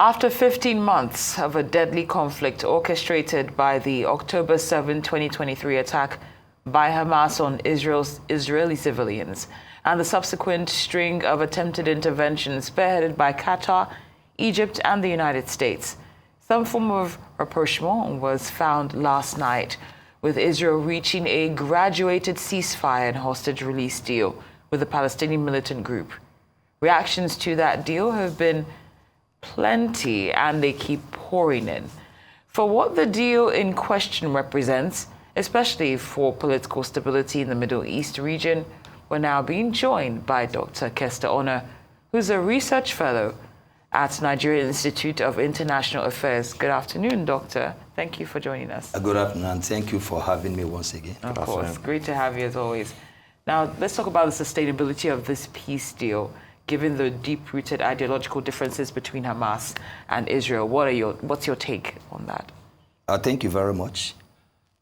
After 15 months of a deadly conflict orchestrated by the October 7, 2023 attack by Hamas on Israeli civilians and the subsequent string of attempted interventions spearheaded by Qatar, Egypt and the United States, some form of rapprochement was found last night, with Israel reaching a graduated ceasefire and hostage release deal with the Palestinian militant group. Reactions to that deal have been plenty, and they keep pouring in. For what the deal in question represents, especially for political stability in the Middle East region, we're now being joined by Dr. Kester Onor, who's a research fellow at Nigeria Institute of International Affairs. Good afternoon, Doctor. Thank you for joining us. Good afternoon. Thank you for having me once again. Of course. Great to have you as always. Now, let's talk about the sustainability of this peace deal, given the deep-rooted ideological differences between Hamas and Israel. What's your take on that? Thank you very much.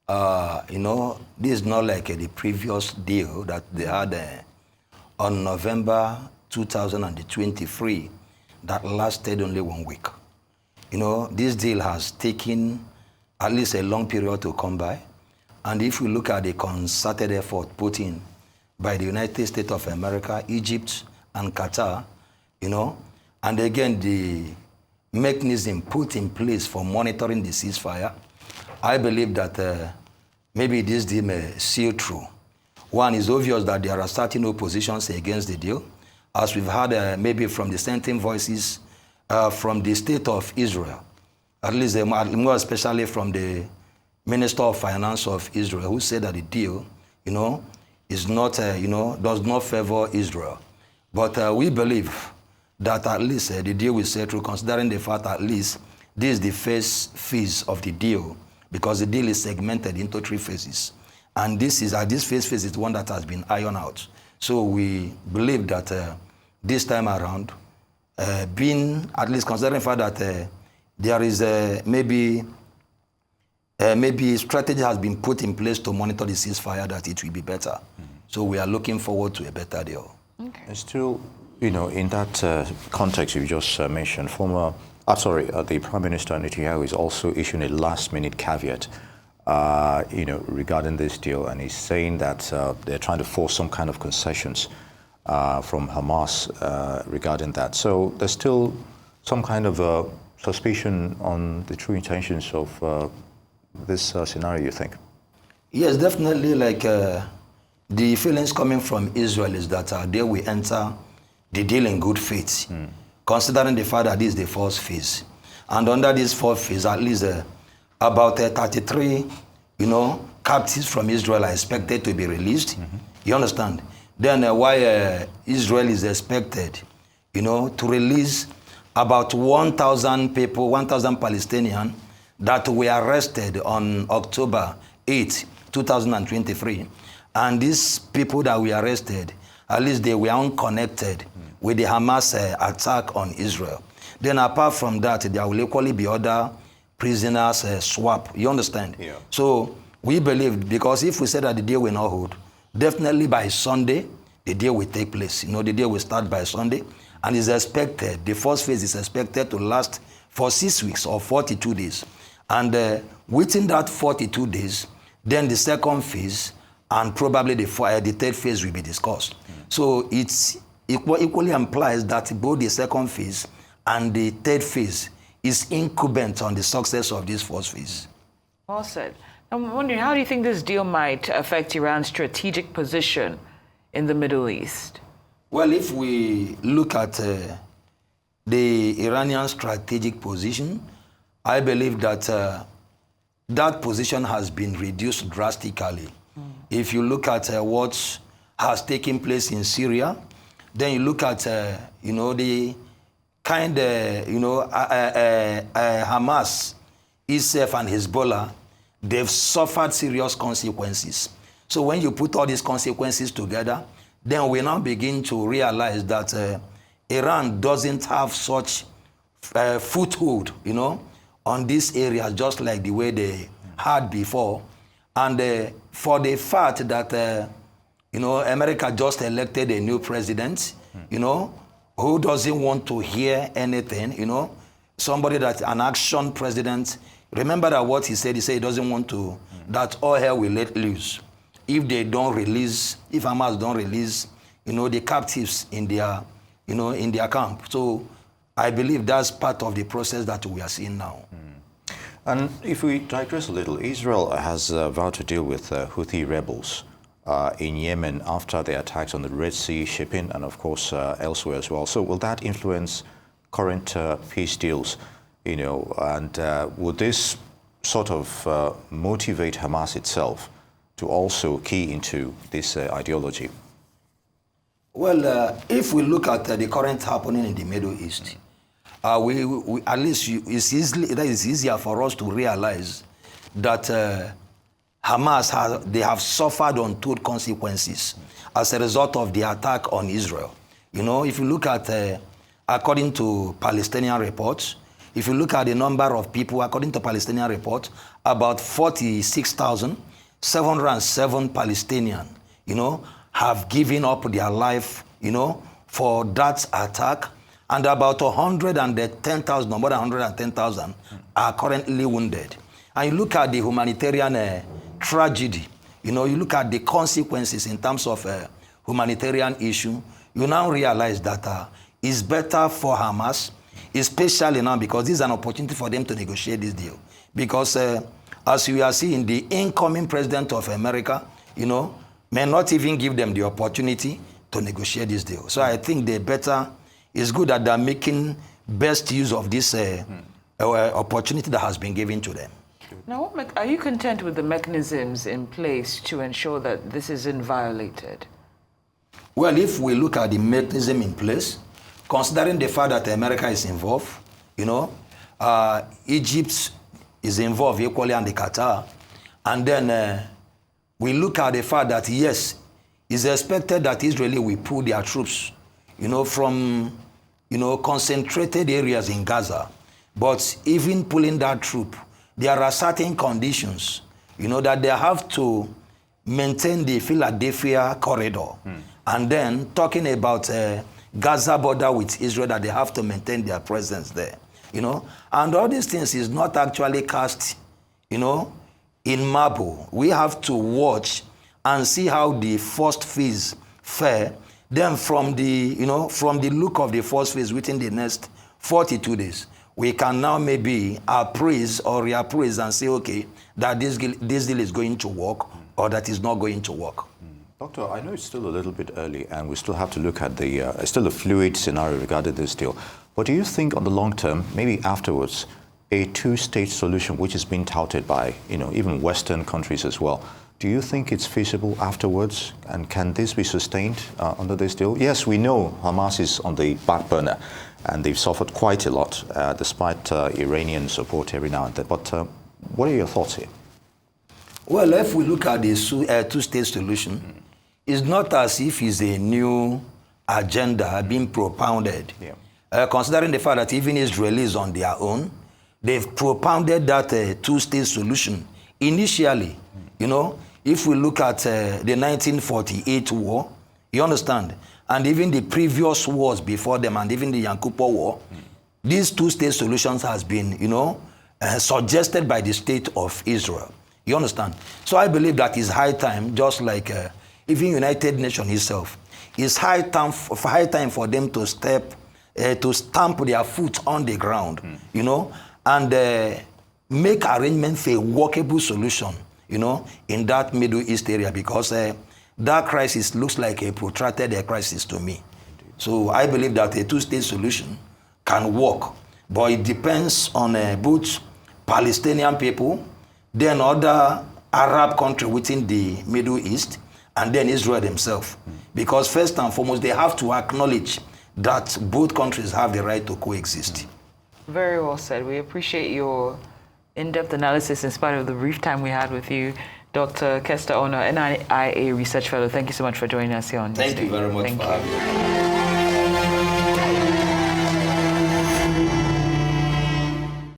This is not like the previous deal that they had on November 2023 that lasted only 1 week. This deal has taken at least a long period to come by. And if we look at the concerted effort put in by the United States of America, Egypt, and Qatar, and again, the mechanism put in place for monitoring the ceasefire, I believe that maybe this deal may see through. One, is obvious that there are certain oppositions against the deal, as we've heard maybe from dissenting voices from the state of Israel, at least more especially from the Minister of Finance of Israel, who said that the deal, is not, does not favor Israel. But we believe that at least the deal will set through, considering the fact at least this is the first phase of the deal, because the deal is segmented into 3 phases. And this first phase is one that has been ironed out. So we believe that this time around, being at least considering the fact that there is maybe strategy has been put in place to monitor the ceasefire, that it will be better. So we are looking forward to a better deal. Okay. Still, in that context you just mentioned, the Prime Minister Netanyahu is also issuing a last-minute caveat, regarding this deal, and he's saying that they're trying to force some kind of concessions from Hamas regarding that. So there's still some kind of suspicion on the true intentions of this scenario, you think? Yes, definitely. The feelings coming from Israel is that they will enter the deal in good faith, considering the fact that this is the first phase. And under this fourth phase, at least about 33, captives from Israel are expected to be released. You understand? Then why Israel is expected, to release about 1,000 people, 1,000 Palestinians that were arrested on October 8, 2023. And these people that were arrested, at least they were unconnected with the Hamas attack on Israel. Then apart from that, there will equally be other prisoners swap. You understand? Yeah. So we believe, because if we say that the deal will not hold, definitely by Sunday, the deal will take place. The deal will start by Sunday. And is expected, the first phase is expected to last for 6 weeks or 42 days. And within that 42 days, then the second phase and probably the third phase will be discussed. So it equally implies that both the second phase and the third phase is incumbent on the success of this first phase. Well said. I'm wondering, how do you think this deal might affect Iran's strategic position in the Middle East? Well, if we look at the Iranian strategic position, I believe that that position has been reduced drastically. If you look at what has taken place in Syria, then you look at, the kind, Hamas itself and Hezbollah, they've suffered serious consequences. So when you put all these consequences together, then we now begin to realize that Iran doesn't have such foothold, on this area, just like the way they had before. And for the fact that, America just elected a new president, who doesn't want to hear anything, somebody that an action president. Remember that what he said he doesn't want to, that all hell will let loose. If they don't release, if Hamas don't release, the captives in their, in their camp. So I believe that's part of the process that we are seeing now. And if we digress a little, Israel has vowed to deal with Houthi rebels in Yemen after the attacks on the Red Sea shipping and, of course, elsewhere as well. So will that influence current peace deals, and would this sort of motivate Hamas itself to also key into this ideology? Well, if we look at the current happening in the Middle East, we at least it is easier for us to realize that Hamas they have suffered untold consequences as a result of the attack on Israel. If you look at, according to Palestinian reports, if you look at the number of people, according to Palestinian reports, about 46,707 Palestinians, have given up their life, for that attack, and about 110,000, or more than 110,000, are currently wounded. And you look at the humanitarian tragedy, you look at the consequences in terms of humanitarian issue, you now realize that it's better for Hamas, especially now because this is an opportunity for them to negotiate this deal. Because as we are seeing, the incoming president of America, may not even give them the opportunity to negotiate this deal. So I think it's good that they're making best use of this opportunity that has been given to them. Now, are you content with the mechanisms in place to ensure that this isn't violated? Well, if we look at the mechanism in place, considering the fact that America is involved, Egypt is involved equally, and the Qatar, and then we look at the fact that, yes, it's expected that Israel will pull their troops, from, concentrated areas in Gaza. But even pulling that troop, there are certain conditions, that they have to maintain the Philadelphia corridor. And then talking about Gaza border with Israel, that they have to maintain their presence there, And all these things is not actually cast, in marble. We have to watch and see how the first phase fare. Then from the, from the look of the first phase within the next 42 days, we can now maybe appraise or reappraise and say, okay, that this deal is going to work or that is not going to work. Doctor, I know it's still a little bit early and we still have to look at the, still a fluid scenario regarding this deal. But do you think on the long term, maybe afterwards, a two-state solution, which has been touted by, even Western countries as well, do you think it's feasible afterwards? And can this be sustained under this deal? Yes, we know Hamas is on the back burner and they've suffered quite a lot despite Iranian support every now and then. But what are your thoughts here? Well, if we look at the two-state solution, it's not as if it's a new agenda being propounded. Yeah. Considering the fact that even Israelis on their own, they've propounded that two-state solution initially. If we look at the 1948 war, you understand, and even the previous wars before them, and even the Yom Kippur War, these two-state solutions has been, suggested by the state of Israel. You understand? So I believe that it's high time, just like even United Nations itself, it's high time for them to stamp their foot on the ground, and make arrangements for a workable solution, in that Middle East area, because that crisis looks like a protracted crisis to me. So I believe that a two-state solution can work, but it depends on both Palestinian people, then other Arab countries within the Middle East, and then Israel themselves. Because first and foremost, they have to acknowledge that both countries have the right to coexist. Very well said. We appreciate your in-depth analysis in spite of the brief time we had with you. Dr. Kester Onor, NIA Research Fellow, thank you so much for joining us here on Thank you very much for having me.